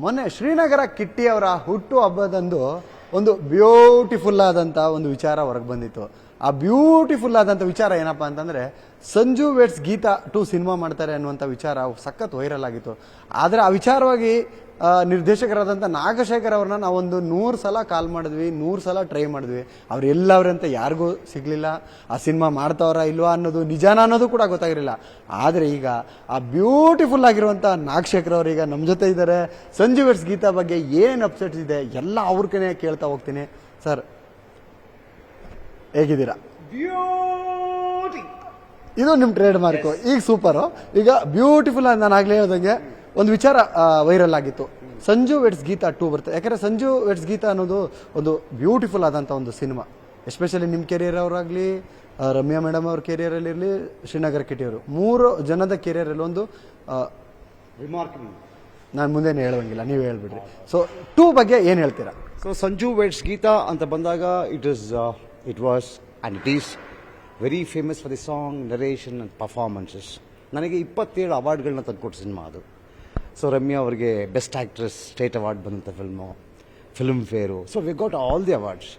ಮೊನ್ನೆ ಶ್ರೀನಗರ ಕಿಟ್ಟಿ ಅವರ ಹುಟ್ಟು ಹಬ್ಬದಂದು ಒಂದು ಬ್ಯೂಟಿಫುಲ್ ಆದಂಥ ಒಂದು ವಿಚಾರ ಹೊರಗೆ ಬಂದಿತ್ತು. ಆ ಬ್ಯೂಟಿಫುಲ್ ಆದಂಥ ವಿಚಾರ ಏನಪ್ಪ ಅಂತಂದರೆ ಸಂಜು ವೆಟ್ಸ್ ಗೀತಾ 2 ಸಿನಿಮಾ ಮಾಡ್ತಾರೆ ಅನ್ನುವಂಥ ವಿಚಾರ ಸಖತ್ ವೈರಲ್ ಆಗಿತ್ತು. ಆದರೆ ಆ ವಿಚಾರವಾಗಿ ನಿರ್ದೇಶಕರಾದಂಥ ನಾಗಶೇಖರ್ ಅವ್ರನ್ನ ನಾವೊಂದು 100 ಸಲ ಕಾಲ್ ಮಾಡಿದ್ವಿ, 100 ಸಲ ಟ್ರೈ ಮಾಡಿದ್ವಿ. ಅವ್ರು ಎಲ್ಲವ್ರಂತ ಯಾರಿಗೂ ಸಿಗಲಿಲ್ಲ. ಆ ಸಿನಿಮಾ ಮಾಡ್ತಾವ್ರ ಇಲ್ವಾ ಅನ್ನೋದು ನಿಜಾನ ಅನ್ನೋದು ಕೂಡ ಗೊತ್ತಾಗಿರಲಿಲ್ಲ. ಆದರೆ ಈಗ ಆ ಬ್ಯೂಟಿಫುಲ್ ಆಗಿರುವಂಥ ನಾಗಶೇಖರ್ ಅವರು ಈಗ ನಮ್ಮ ಜೊತೆ ಇದ್ದಾರೆ. ಸಂಜು ವೆಟ್ಸ್ ಗೀತಾ ಬಗ್ಗೆ ಏನು ಅಪ್ಸೆಟ್ಸ್ ಇದೆ ಎಲ್ಲ ಅವ್ರಕನೇ ಕೇಳ್ತಾ ಹೋಗ್ತೀನಿ. ಸರ್ ಹೇಗಿದ್ದೀರಾ? ಇದು ನಿಮ್ಮ ಟ್ರೇಡ್ ಮಾರ್ಕು. ಈಗ ಸೂಪರು. ಈಗ ಬ್ಯೂಟಿಫುಲ್ ನಾನು ಆಗಲೇ ಹೇಳ್ದಂಗೆ ಒಂದು ವಿಚಾರ ವೈರಲ್ ಆಗಿತ್ತು. ಸಂಜು ವೆಟ್ಸ್ ಗೀತಾ 2 ಬರುತ್ತೆ. ಯಾಕಂದರೆ ಸಂಜು ವೆಟ್ಸ್ ಗೀತಾ ಅನ್ನೋದು ಒಂದು ಬ್ಯೂಟಿಫುಲ್ ಆದಂಥ ಒಂದು ಸಿನಿಮಾ. ಎಸ್ಪೆಷಲಿ ನಿಮ್ಮ ಕೆರಿಯರ್ ಅವರಾಗಲಿ, ರಮ್ಯಾ ಮೇಡಮ್ ಅವ್ರ ಕೆರಿಯರಲ್ಲಿರಲಿ, ಶ್ರೀನಗರ ಕಿಟ್ಟಿ ಅವರು 3 ಜನದ ಕೆರಿಯರಲ್ಲಿ ಒಂದು ರಿಮಾರ್ಕಿಂಗ್ ನಾನು ಮುಂದೇನು ಹೇಳುವಂಗಿಲ್ಲ, ನೀವು ಹೇಳ್ಬಿಡ್ರಿ. ಸೊ 2 ಬಗ್ಗೆ ಏನು ಹೇಳ್ತೀರಾ? ಸೊ ಸಂಜು ವೆಟ್ಸ್ ಗೀತಾ ಅಂತ ಬಂದಾಗ it was and it is very famous for the song, narration and performances. ನನಗೆ 27 ಅವಾರ್ಡ್ಗಳನ್ನ ತಂದುಕೊಟ್ಟು ಸಿನಿಮಾ ಅದು. ಸೊ ರಮ್ಯಾ ಅವರಿಗೆ ಬೆಸ್ಟ್ ಆ್ಯಕ್ಟ್ರೆಸ್ ಸ್ಟೇಟ್ ಅವಾರ್ಡ್ ಬಂದಂಥ Filmfare. So we got all the awards.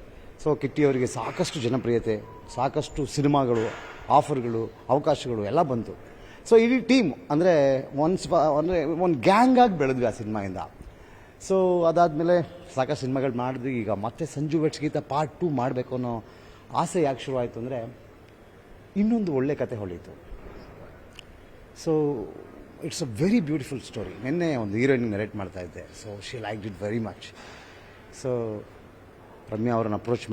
So Kitty ಅವರಿಗೆ ಸಾಕಷ್ಟು ಜನಪ್ರಿಯತೆ, ಸಾಕಷ್ಟು ಸಿನಿಮಾಗಳು, ಆಫರ್ಗಳು, ಅವಕಾಶಗಳು ಎಲ್ಲ ಬಂತು. ಸೊ ಇಡೀ ಟೀಮ್ ಅಂದರೆ ಒಂದು ಗ್ಯಾಂಗ್ ಆಗಿ ಬೆಳೆದ್ವಿ ಆ ಸಿನಿಮಾಯಿಂದ. ಸೊ ಅದಾದಮೇಲೆ ಸಾಕಷ್ಟು ಸಿನಿಮಾಗಳು ಮಾಡಿದ್ವಿ. ಈಗ ಮತ್ತೆ ಸಂಜು ವೆಟ್ಸ್ ಗೀತಾ ಪಾರ್ಟ್ 2 ಮಾಡಬೇಕು ಅನ್ನೋ ಆಸೆ ಯಾಕೆ ಶುರುವಾಯಿತು ಅಂದರೆ ಇನ್ನೊಂದು ಒಳ್ಳೆ ಕತೆ ಹೊಳೀತು. So it's a very beautiful story. ನಿನ್ನೆ ಒಂದು ಹೀರೋಯಿನ್ ನರೇಟ್ ಮಾಡ್ತಾ ಇದ್ದೆ. So she liked it very much. So Ramya ಅವ್ರನ್ನ ಅಪ್ರೋಚ್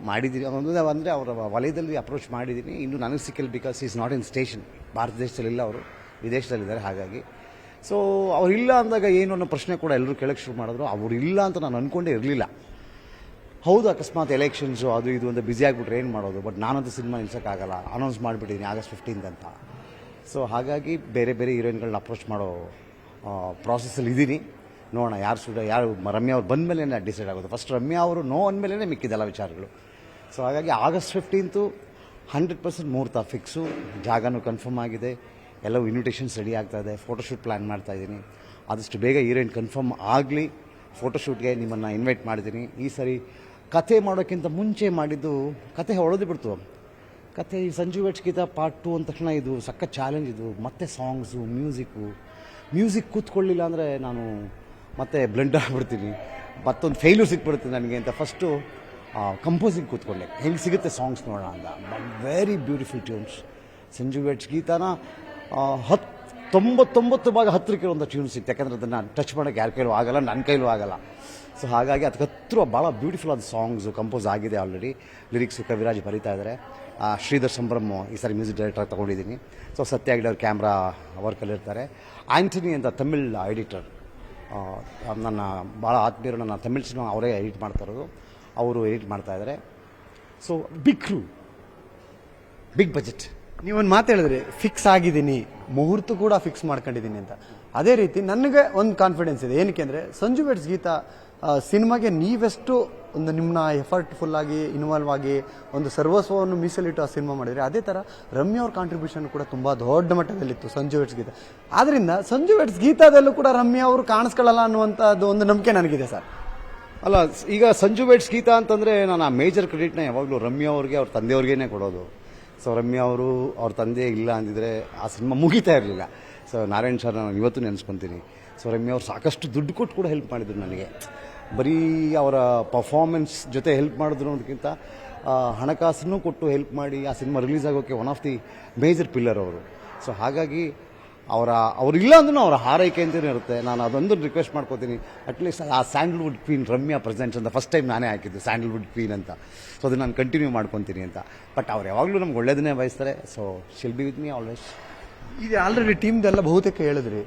ಮಾಡಿದ್ದೀನಿ ಅಂದರೆ ಅವರ ವಲಯದಲ್ಲಿ ಅಪ್ರೋಚ್ ಮಾಡಿದ್ದೀನಿ. ಇನ್ನು ನನಗೆ ಸಿಕ್ಕಿಲ್ಲ, because is not in station. ಭಾರತ ದೇಶದಲ್ಲಿಲ್ಲ, ಅವರು ವಿದೇಶದಲ್ಲಿದ್ದಾರೆ. ಹಾಗಾಗಿ ಸೊ ಅವರಿಲ್ಲ ಅಂದಾಗ ಏನು ಅನ್ನೋ ಪ್ರಶ್ನೆ ಕೂಡ ಎಲ್ಲರೂ ಕೇಳಕ್ಕೆ ಶುರು ಮಾಡಿದ್ರು. ಅವರು ಇಲ್ಲ ಅಂತ ನಾನು ಅಂದ್ಕೊಂಡೇ ಇರಲಿಲ್ಲ. ಹೌದು, ಅಕಸ್ಮಾತ್ ಎಲೆಕ್ಷನ್ಸು ಅದು ಇದು ಅಂತ ಬ್ಯುಸಿ ಆಗಿಬಿಟ್ರೆ ಏನು ಮಾಡೋದು. ಬಟ್ ನಾನಂತೂ ಸಿನಿಮಾ ನಿಲ್ಸೋಕ್ಕಾಗಲ್ಲ. ಅನೌನ್ಸ್ ಮಾಡಿಬಿಟ್ಟಿದ್ದೀನಿ August 15 ಅಂತ. ಸೊ ಹಾಗಾಗಿ ಬೇರೆ ಬೇರೆ ಹೀರೋಯಿನ್ಗಳನ್ನ ಅಪ್ರೋಚ್ ಮಾಡೋ ಪ್ರಾಸೆಸ್ಸಲ್ಲಿ ಇದ್ದೀನಿ. ನೋಡೋಣ ಯಾರು ರಮ್ಯಾ ಅವ್ರು ಬಂದ ಮೇಲೆ ಡಿಸೈಡ್ ಆಗೋದು. ಫಸ್ಟ್ ರಮ್ಯಾ ಅವರು ನೋ ಅಂದಮೇಲೆ ಮಿಕ್ಕಿದೆಲ್ಲ ವಿಚಾರಗಳು. ಸೊ ಹಾಗಾಗಿ August 15 100% ಮುಹೂರ್ತ ಫಿಕ್ಸು. ಜಾಗನೂ ಕನ್ಫರ್ಮ್ ಆಗಿದೆ. ಎಲ್ಲವೂ ಇನ್ವಿಟೇಷನ್ಸ್ ರೆಡಿ ಆಗ್ತಾ ಇದೆ. ಫೋಟೋಶೂಟ್ ಪ್ಲ್ಯಾನ್ ಮಾಡ್ತಾ ಇದ್ದೀನಿ. ಆದಷ್ಟು ಬೇಗ ಹೀರೋಯಿನ್ ಕನ್ಫರ್ಮ್ ಆಗಲಿ. ಫೋಟೋಶೂಟ್ಗೆ ನಿಮ್ಮನ್ನು ಇನ್ವೈಟ್ ಮಾಡಿದ್ದೀನಿ. ಈ ಸರಿ ಕತೆ ಮಾಡೋಕ್ಕಿಂತ ಮುಂಚೆ ಮಾಡಿದ್ದು ಕತೆ ಹೊಡೆದು ಬಿಡ್ತು. ಕತೆ ಈ ಸಂಜು ವೆಟ್ಸ್ ಗೀತಾ ಪಾರ್ಟ್ 2 ಅಂದ ತಕ್ಷಣ ಇದು ಸಖತ್ ಚಾಲೆಂಜ್. ಇದು ಮತ್ತೆ ಸಾಂಗ್ಸು, ಮ್ಯೂಸಿಕ್ ಕೂತ್ಕೊಳ್ಳಿಲ್ಲ ಅಂದರೆ ನಾನು ಮತ್ತೆ ಬ್ಲಂಡ್ ಆಗಿಬಿಡ್ತೀನಿ, ಮತ್ತೊಂದು ಫೇಲ್ಯೂರ್ ಸಿಕ್ಬಿಡ್ತೀನಿ ನನಗೆ ಅಂತ ಫಸ್ಟು ಕಂಪೋಸಿಂಗ್ ಕೂತ್ಕೊಳ್ಳೆ ಹೆಂಗೆ ಸಿಗುತ್ತೆ ಸಾಂಗ್ಸ್ ನೋಡೋಣ ಅಂತ. Very beautiful tunes. Sanju weds ಗೀತಾನ 99 ಭಾಗ 10ಕ್ಕೆ ಒಂದು ಟ್ಯೂನ್ ಸಿಗುತ್ತೆ. ಯಾಕಂದರೆ ಅದನ್ನು ಟಚ್ ಮಾಡೋಕ್ಕೆ ಯಾರ ಕೈಲೂ ಆಗಲ್ಲ, ನನ್ನ ಕೈಲೂ ಆಗಲ್ಲ. ಸೊ ಹಾಗಾಗಿ ಅದಕ್ಕೆ ಹತ್ತಿರ ಭಾಳ ಬ್ಯೂಟಿಫುಲ್ ಆದ ಸಾಂಗ್ಸು ಕಂಪೋಸ್ ಆಗಿದೆ ಆಲ್ರೆಡಿ. ಲಿರಿಕ್ಸು ಕವಿರಾಜ್ ಬರೀತಾ ಇದ್ದಾರೆ. ಶ್ರೀಧರ್ ಸಂಭ್ರಮ್ ಈ ಸಾರಿ ಮ್ಯೂಸಿಕ್ ಡೈರೆಕ್ಟರ್ ತೊಗೊಂಡಿದ್ದೀನಿ. ಸೊ ಸತ್ಯ ಹೆಗ್ಡೆ ಅವ್ರ ಕ್ಯಾಮ್ರಾ ವರ್ಕಲ್ಲಿರ್ತಾರೆ. ಆ್ಯಂಟನಿ ಅಂತ ತಮಿಳ್ ಎಡಿಟರ್, ನನ್ನ ಭಾಳ ಆತ್ಮೀಯರು, ನನ್ನ ತಮಿಳ್ ಸಿನಿಮಾ ಅವರೇ ಎಡಿಟ್ ಮಾಡ್ತಾ ಇರೋದು, ಅವರು ಎಡಿಟ್ ಮಾಡ್ತಾ ಇದ್ದಾರೆ. ಸೊ ಬಿಗ್ ಕ್ರೂ, ಬಿಗ್ ಬಜೆಟ್. ನೀವೊಂದು ಮಾತು ಹೇಳಿದ್ರಿ, ಫಿಕ್ಸ್ ಆಗಿದ್ದೀನಿ, ಮುಹೂರ್ತ ಕೂಡ ಫಿಕ್ಸ್ ಮಾಡ್ಕೊಂಡಿದ್ದೀನಿ ಅಂತ. ಅದೇ ರೀತಿ ನನಗೆ ಒಂದು ಕಾನ್ಫಿಡೆನ್ಸ್ ಇದೆ. ಏನಕ್ಕೆ ಅಂದರೆ ಸಂಜು ವೆಟ್ಸ್ ಗೀತಾ ಸಿನಿಮಾಗೆ ನೀವೆಷ್ಟು ಒಂದು ನಿಮ್ಮನ್ನ ಎಫರ್ಟ್ಫುಲ್ ಆಗಿ ಇನ್ವಾಲ್ವ್ ಆಗಿ ಒಂದು ಸರ್ವಸ್ವವನ್ನು ಮೀಸಲಿಟ್ಟು ಆ ಸಿನಿಮಾ ಮಾಡಿದರೆ, ಅದೇ ಥರ ರಮ್ಯಾ ಅವ್ರ ಕಾಂಟ್ರಿಬ್ಯೂಷನ್ ಕೂಡ ತುಂಬ ದೊಡ್ಡ ಮಟ್ಟದಲ್ಲಿತ್ತು ಸಂಜು ವೆಟ್ಸ್ ಗೀತಾ. ಆದ್ದರಿಂದ ಸಂಜು ವೆಟ್ಸ್ ಗೀತಾದಲ್ಲೂ ಕೂಡ ರಮ್ಯಾ ಅವರು ಕಾಣಿಸ್ಕೊಳ್ಳಲ್ಲ ಅನ್ನುವಂಥದ್ದು ಒಂದು ನಂಬಿಕೆ ನನಗಿದೆ ಸರ್. ಅಲ್ಲ, ಈಗ ಸಂಜು ವೆಟ್ಸ್ ಗೀತಾ ಅಂತಂದರೆ ನಾನು ಆ ಮೇಜರ್ ಕ್ರೆಡಿಟ್ನ ಯಾವಾಗಲೂ ರಮ್ಯಾ ಅವ್ರಿಗೆ, ಅವ್ರ ತಂದೆಯವ್ರಿಗೇ ಕೊಡೋದು. ಸೊ ರಮ್ಯಾ ಅವರು ಅವ್ರ ತಂದೆ ಇಲ್ಲ ಅಂದಿದ್ರೆ ಆ ಸಿನಿಮಾ ಮುಗಿತಾ ಇರಲಿಲ್ಲ. ಸೊ ನಾರಾಯಣ್ ಸರ್ ನಾನು ಇವತ್ತು ನೆನೆಸ್ಕೊತೀನಿ. ಸೊ ರಮ್ಯಾ ಅವ್ರು ಸಾಕಷ್ಟು ದುಡ್ಡು ಕೊಟ್ಟು ಕೂಡ ಹೆಲ್ಪ್ ಮಾಡಿದ್ರು ನನಗೆ. ಬರೀ ಅವರ ಪರ್ಫಾರ್ಮೆನ್ಸ್ ಜೊತೆ ಹೆಲ್ಪ್ ಮಾಡಿದ್ರು ಅನ್ನೋದಕ್ಕಿಂತ ಹಣಕಾಸನ್ನು ಕೊಟ್ಟು ಹೆಲ್ಪ್ ಮಾಡಿ ಆ ಸಿನಿಮಾ ರಿಲೀಸ್ ಆಗೋಕ್ಕೆ one of the major pillar ಅವರು. ಸೊ ಹಾಗಾಗಿ ಅವರಿಲ್ಲ ಅಂದ್ರೂ ಅವರ ಹಾರೈಕೆ ಅಂತಲೇ ಇರುತ್ತೆ. ನಾನು ಅದೊಂದು ರಿಕ್ವೆಸ್ಟ್ ಮಾಡ್ಕೋತೀನಿ, ಅಟ್ಲೀಸ್ಟ್ ಆ ಸ್ಯಾಂಡಲ್ವುಡ್ ಕ್ವೀನ್ ರಮ್ಯಾ ಪ್ರೆಸೆಂಟ್ಸ್ ಅಂತ ಫಸ್ಟ್ ಟೈಮ್ ನಾನೇ ಹಾಕಿದ್ದು, ಸ್ಯಾಂಡಲ್ವುಡ್ ಕ್ವೀನ್ ಅಂತ. ಸೊ ಅದನ್ನು ನಾನು ಕಂಟಿನ್ಯೂ ಮಾಡ್ಕೊತೀನಿ ಅಂತ. ಬಟ್ ಅವ್ರು ಯಾವಾಗಲೂ ನಮ್ಗೆ ಒಳ್ಳೇದನ್ನೇ ಬಯಸ್ತಾರೆ. So she'll be with me always. ಇದು ಆಲ್ರೆಡಿ ಟೀಮ್ದೆಲ್ಲ ಬಹುತೇಕ ಹೇಳಿದ್ರಿ.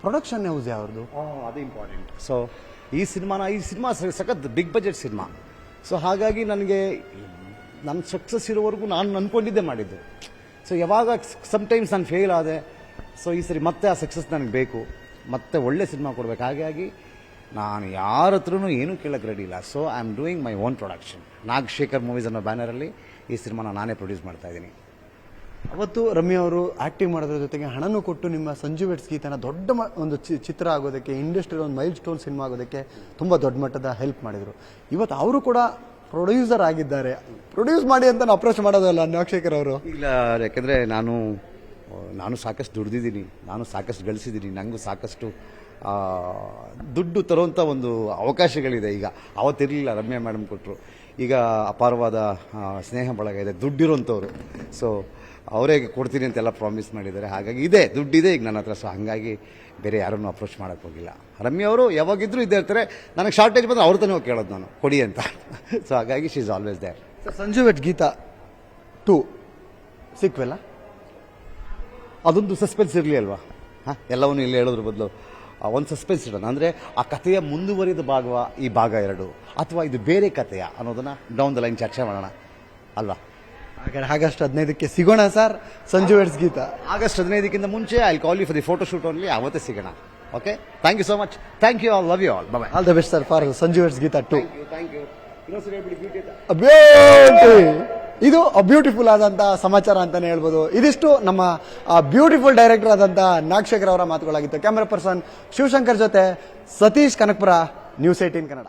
ಪ್ರೊಡಕ್ಷನ್ ಹೌಸ್ ಯಾವ್ದು? ಅದು ಇಂಪಾರ್ಟೆಂಟ್. ಸೊ ಈ ಸಿನಿಮಾ ಸಖತ್ ಬಿಗ್ ಬಜೆಟ್ ಸಿನಿಮಾ. ಸೊ ಹಾಗಾಗಿ ನನಗೆ ನನ್ನ ಸಕ್ಸಸ್ ಇರೋವರೆಗೂ ನಾನು ಅಂದ್ಕೊಂಡಿದ್ದೆ ಮಾಡಿದ್ದು. ಸೊ ಯಾವಾಗ ಸಮ್ಟೈಮ್ಸ್ ನಾನು ಫೇಲ್ ಆದೆ. ಸೊ ಈ ಸರಿ ಮತ್ತೆ ಆ ಸಕ್ಸಸ್ ನನಗೆ ಬೇಕು, ಮತ್ತೆ ಒಳ್ಳೆ ಸಿನಿಮಾ ಕೊಡಬೇಕು. ಹಾಗಾಗಿ ನಾನು ಯಾರ ಹತ್ರನೂ ಏನೂ ಕೇಳಕ್ಕೆ ರೆಡಿ ಇಲ್ಲ. So I am doing my own production. Nagashekar movies ಅನ್ನೋ ಬ್ಯಾನರಲ್ಲಿ ಈ ಸಿನಿಮಾನ ನಾನೇ ಪ್ರೊಡ್ಯೂಸ್ ಮಾಡ್ತಾ ಇದ್ದೀನಿ. ಅವತ್ತು ರಮ್ಯಾ ಅವರು ಆಕ್ಟಿಂಗ್ ಮಾಡೋದ್ರ ಜೊತೆಗೆ ಹಣನೂ ಕೊಟ್ಟು ನಿಮ್ಮ ಸಂಜು ವೆಟ್ಸ್ ಗೀತನ ದೊಡ್ಡ ಒಂದು ಚಿತ್ರ ಆಗೋದಕ್ಕೆ ಇಂಡಸ್ಟ್ರಿ ಒಂದು ಮೈಲ್ ಸ್ಟೋನ್ ಸಿನಿಮಾ ಆಗೋದಕ್ಕೆ ತುಂಬ ದೊಡ್ಡ ಮಟ್ಟದ ಹೆಲ್ಪ್ ಮಾಡಿದರು. ಇವತ್ತು ಅವರು ಕೂಡ ಪ್ರೊಡ್ಯೂಸರ್ ಆಗಿದ್ದಾರೆ. ಪ್ರೊಡ್ಯೂಸ್ ಮಾಡಿ ಅಂತ ಅಪ್ರೋಚ್ ಮಾಡೋದಲ್ಲ ನಾಗಶೇಖರ್ ಅವರು. ಇಲ್ಲ, ಯಾಕೆಂದರೆ ನಾನು ಸಾಕಷ್ಟು ದುಡ್ದಿದ್ದೀನಿ, ನಾನು ಸಾಕಷ್ಟು ಗಳಿಸಿದ್ದೀನಿ, ನನಗೂ ಸಾಕಷ್ಟು ದುಡ್ಡು ತರುವಂಥ ಒಂದು ಅವಕಾಶಗಳಿದೆ. ಈಗ ಅವತ್ತಿರಲಿಲ್ಲ, ರಮ್ಯಾ ಮೇಡಮ್ ಕೊಟ್ಟರು. ಈಗ ಅಪಾರವಾದ ಸ್ನೇಹ ಬಳಗ ಇದೆ, ದುಡ್ಡಿರೋಂಥವ್ರು. ಸೊ ಅವರೇ ಕೊಡ್ತೀನಿ ಅಂತೆಲ್ಲ ಪ್ರಾಮಿಸ್ ಮಾಡಿದ್ದಾರೆ. ಹಾಗಾಗಿ ಇದೆ, ದುಡ್ಡಿದೆ ಈಗ ನನ್ನ ಹತ್ರ. ಸೊ ಹಾಗಾಗಿ ಬೇರೆ ಯಾರನ್ನೂ ಅಪ್ರೋಚ್ ಮಾಡೋಕ್ಕೆ ಹೋಗಿಲ್ಲ. ರಮ್ಯಾ ಅವರು ಯಾವಾಗಿದ್ರೂ ಇದ್ದೇ ಇರ್ತಾರೆ. ನನಗೆ ಶಾರ್ಟೇಜ್ ಬಂದರೆ ಅವ್ರ ತಾನೇ ಹೋಗಿ ಕೇಳೋದು ನಾನು, ಕೊಡಿ ಅಂತ. ಸೊ ಹಾಗಾಗಿ she is always there. Sanju weds Geetha 2 ಸಿಕ್ವೆಲ್ಲ ಅದೊಂದು ಸಸ್ಪೆನ್ಸ್ ಇರಲಿ ಅಲ್ವಾ? ಹಾಂ, ಎಲ್ಲವನ್ನೂ ಇಲ್ಲಿ ಹೇಳೋದ್ರ ಬದಲು ಒಂದು ಸಸ್ಪೆನ್ಸ್ ಇಡೋಣ. ಅಂದರೆ ಆ ಕಥೆಯ ಮುಂದುವರಿದ ಭಾಗವ ಈ ಭಾಗ 2, ಅಥವಾ ಇದು ಬೇರೆ ಕಥೆಯ ಅನ್ನೋದನ್ನ ಡೌನ್ ದ ಲೈನ್ ಚರ್ಚೆ ಮಾಡೋಣ ಅಲ್ವಾ? ಹಾಗಾದ್ರೆ ಆಗಸ್ಟ್ 15ಕ್ಕೆ ಸಿಗೋಣ sir, Sanju weds Geetha. August 15ಕ್ಕಿಂತ ಮುಂಚೆ I call you for the photo shoot only. ಅವತ್ತೇ ಸಿಗೋಣ. Okay, thank you so much. Thank you all, love you all, bye. All the best sir for Sanju weds Geetha 2. Thank you. ಇದು beautiful ಆದಂತ ಸಮಾಚಾರ ಅಂತಾನೆ ಹೇಳ್ಬೋದು. ಇದಿಷ್ಟು ನಮ್ಮ ಬ್ಯೂಟಿಫುಲ್ ಡೈರೆಕ್ಟರ್ ಆದಂತ ನಾಗಶೇಖರ್ ಅವರ ಮಾತುಗಳಾಗಿತ್ತು. ಕ್ಯಾಮರಾ ಪರ್ಸನ್ ಶಿವಶಂಕರ್ ಜೊತೆ ಸತೀಶ್ ಕನಕಪುರ, ನ್ಯೂಸ್ 18 ಕನ್ನಡ.